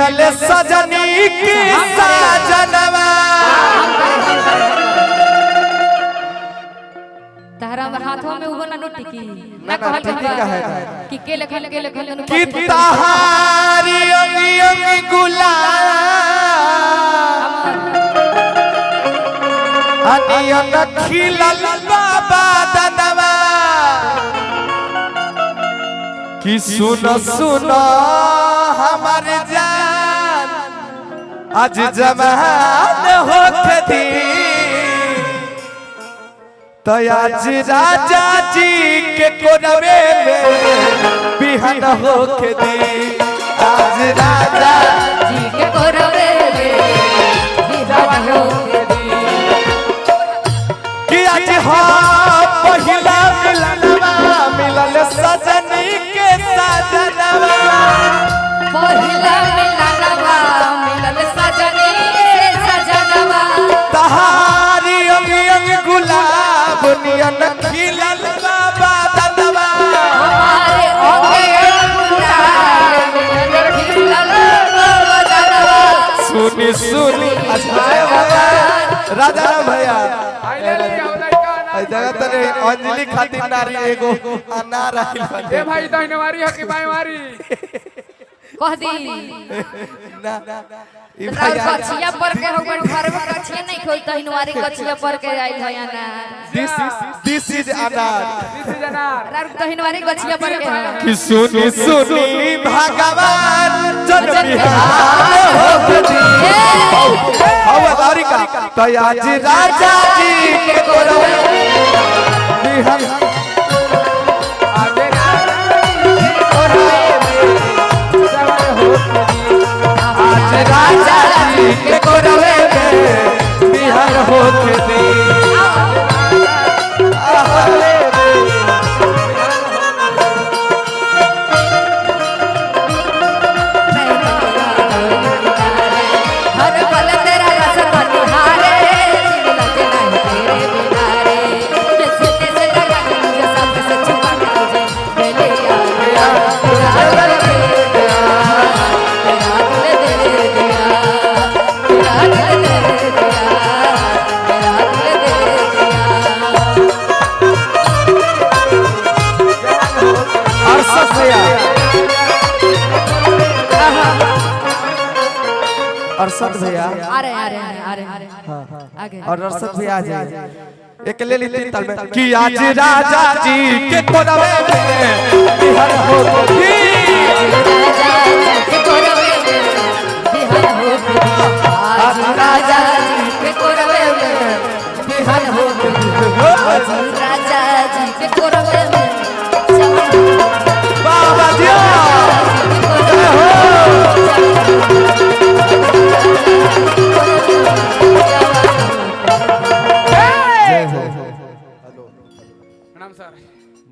मिलल सजनी की साजनवा तारा हाथों में उगो ना नोटी की ना कहल कि के लखन कि तहारी अंगी अंगी गुलाब अनियन खिलल बाबा दनवा कि सुनो सुनो हमारे जान आज जमान होके दी तो आज राजा जी के कोरवे में बिहन होके दी आज राजा जी के कोरवे में बिहन होके दी कि आज हाँ पहिला मिलनवा मिलल सजनी के साजनवा पहिला मिलनवा मिलल सजनी के सजनवा तहारी अंग अंग गुलाब नियन खिलल बाबा दनवा हमारे अंग गुलाब नियन खिलल बाबा दनवा सुनी सुनी राजा राम भैया जगह तने अंजलि खातिर नारी एगो अनार आइल ए भाई दहिने मारी है कि बाएं मारी कह दी ना ई और कछिया पर के होगन घर में कछिया नहीं खोल तहिनवारी कछिया पर के आइल है ना दिस इज अनार और तहिनवारी कछिया पर के है कि सुनी सुनी भगवान जन बिहार होती हवदारी का तो आज राजा जी के कोरवे बिहार आज राजा जी के कोरवे में बिहार होके दे हर पल तेरा रस बनिहारे लगे नहीं तेरे बिनारे जैसे जैसे लगा मुझे सामने से छुपा के तुझे ले आया तेरा दिल दे दिया तेरा दिल दे दिया तेरा दिल दे दिया तेरा दिल दे दिया अरसद भैया अरसद भैया आ रहे आगे और अरसद भैया आ जाए एक ले ली तीन ताल में कि आज राजा जी के कोरवे में बिहार होके राजा जी के कोरवे में बिहार होके आज राजा जी के कोरवे में बिहार होके आज राजा जी के कोरवे में